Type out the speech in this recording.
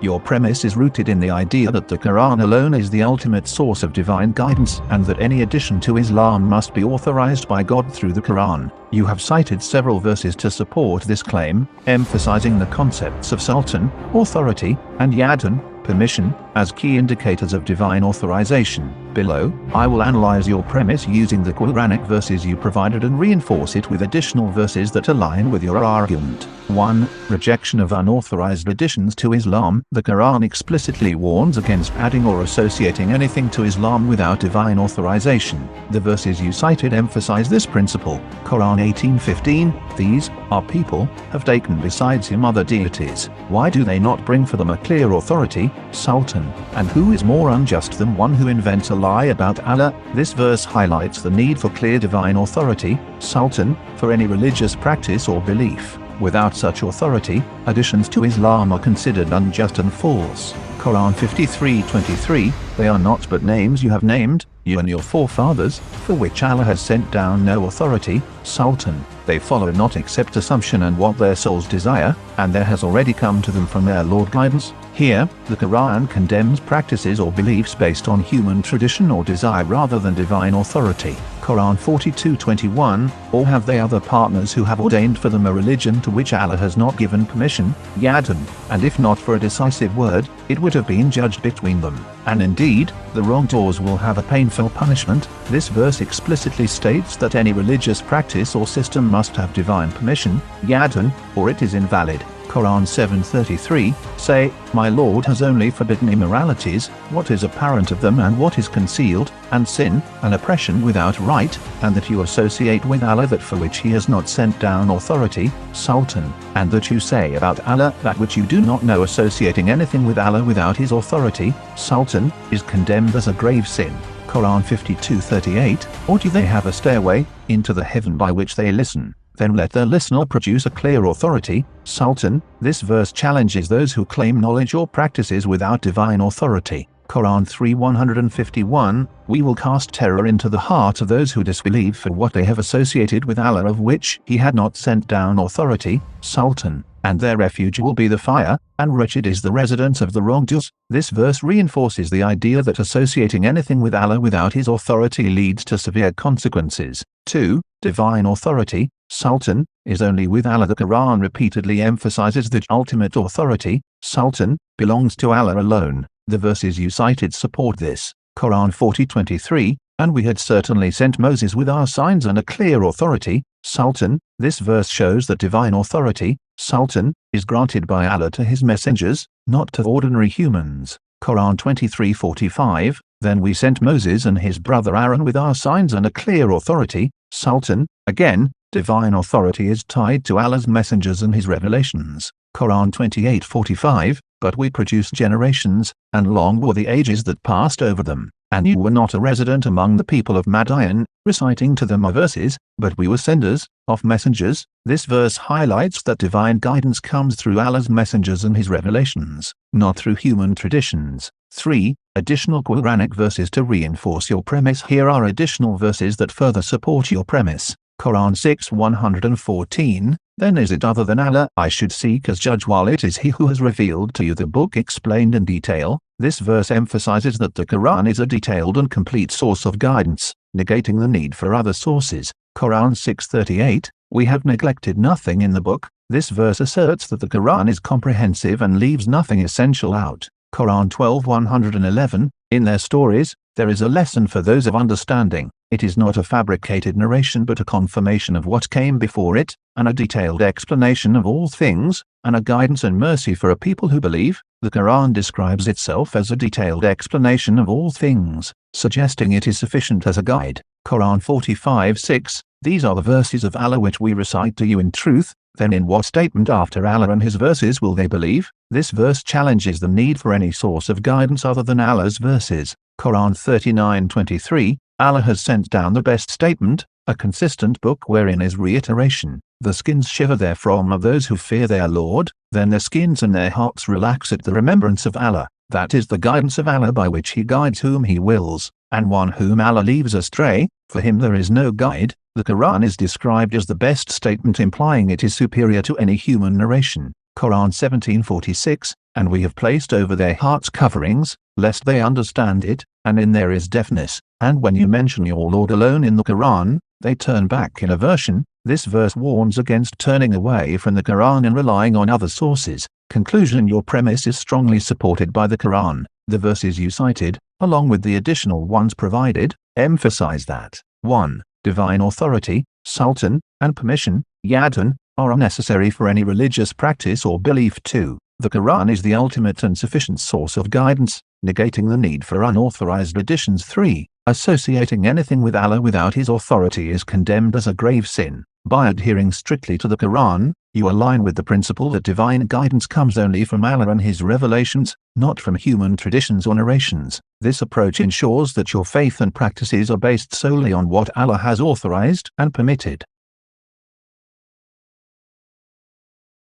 Your premise is rooted in the idea that the Quran alone is the ultimate source of divine guidance and that any addition to Islam must be authorized by God through the Quran. You have cited several verses to support this claim, emphasizing the concepts of sultan, authority, and yadun, permission, as key indicators of divine authorization. Below, I will analyze your premise using the Quranic verses you provided and reinforce it with additional verses that align with your argument. 1. Rejection of unauthorized additions to Islam. The Quran explicitly warns against adding or associating anything to Islam without divine authorization. The verses you cited emphasize this principle. Quran 18:15, these, our people, have taken besides him other deities. Why do they not bring for them a clear authority, sultan? And who is more unjust than one who invents a lie about Allah? This verse highlights the need for clear divine authority, sultan, for any religious practice or belief. Without such authority, additions to Islam are considered unjust and false. Quran 53:23, they are not but names you have named, you and your forefathers, for which Allah has sent down no authority, sultan. They follow not except assumption and what their souls desire, and there has already come to them from their Lord guidance. Here, the Quran condemns practices or beliefs based on human tradition or desire rather than divine authority. Quran 42:21, or have they other partners who have ordained for them a religion to which Allah has not given permission, yadun, and if not for a decisive word, it would have been judged between them. And indeed, the wrongdoers will have a painful punishment. This verse explicitly states that any religious practice or system must have divine permission, yadun, or it is invalid. Quran 7:33, say, my Lord has only forbidden immoralities, what is apparent of them and what is concealed, and sin, and oppression without right, and that you associate with Allah that for which he has not sent down authority, sultan, and that you say about Allah that which you do not know. Associating anything with Allah without his authority, sultan, is condemned as a grave sin. Quran 52:38, or do they have a stairway into the heaven by which they listen? Then let the listener produce a clear authority, sultan. This verse challenges those who claim knowledge or practices without divine authority. Quran 3:151, we will cast terror into the heart of those who disbelieve for what they have associated with Allah of which he had not sent down authority, sultan, and their refuge will be the fire, and wretched is the residence of the wrongdoers. This verse reinforces the idea that associating anything with Allah without his authority leads to severe consequences. 2. Divine authority, sultan, is only with Allah. The Quran repeatedly emphasizes that ultimate authority, sultan, belongs to Allah alone. The verses you cited support this. Quran 40:23, and we had certainly sent Moses with our signs and a clear authority, sultan. This verse shows that divine authority, sultan, is granted by Allah to his messengers, not to ordinary humans. Quran 23:45, then we sent Moses and his brother Aaron with our signs and a clear authority, sultan. Again, divine authority is tied to Allah's messengers and his revelations. Quran 28:45, but we produced generations, and long were the ages that passed over them, and you were not a resident among the people of Madian, reciting to them our verses, but we were senders of messengers. This verse highlights that divine guidance comes through Allah's messengers and his revelations, not through human traditions. 3. Additional Quranic verses to reinforce your premise. Here are additional verses that further support your premise. Quran 6:114, then is it other than Allah I should seek as judge while it is he who has revealed to you the book explained in detail? This verse emphasizes that the Quran is a detailed and complete source of guidance, negating the need for other sources. Quran 6:38, we have neglected nothing in the book. This verse asserts that the Quran is comprehensive and leaves nothing essential out. Quran 12:111, in their stories, there is a lesson for those of understanding. It is not a fabricated narration but a confirmation of what came before it, and a detailed explanation of all things, and a guidance and mercy for a people who believe. The Quran describes itself as a detailed explanation of all things, suggesting it is sufficient as a guide. Quran 45:6, these are the verses of Allah which we recite to you in truth, then in what statement after Allah and his verses will they believe? This verse challenges the need for any source of guidance other than Allah's verses. Quran 39:23, Allah has sent down the best statement, a consistent book wherein is reiteration. The skins shiver therefrom of those who fear their Lord, then their skins and their hearts relax at the remembrance of Allah. That is the guidance of Allah by which he guides whom he wills, and one whom Allah leaves astray, for him there is no guide. The Quran is described as the best statement, implying it is superior to any human narration. Quran 17:46, and we have placed over their hearts coverings, lest they understand it, and in there is deafness. And when you mention your Lord alone in the Quran, they turn back in aversion. This verse warns against turning away from the Quran and relying on other sources. Conclusion: your premise is strongly supported by the Quran. The verses you cited, along with the additional ones provided, emphasize that 1. Divine authority, sultan, and permission, yadun, are unnecessary for any religious practice or belief. 2. The Quran is the ultimate and sufficient source of guidance, negating the need for unauthorized additions. 3. Associating anything with Allah without His authority is condemned as a grave sin. By adhering strictly to the Quran, you align with the principle that divine guidance comes only from Allah and His revelations, not from human traditions or narrations. This approach ensures that your faith and practices are based solely on what Allah has authorized and permitted.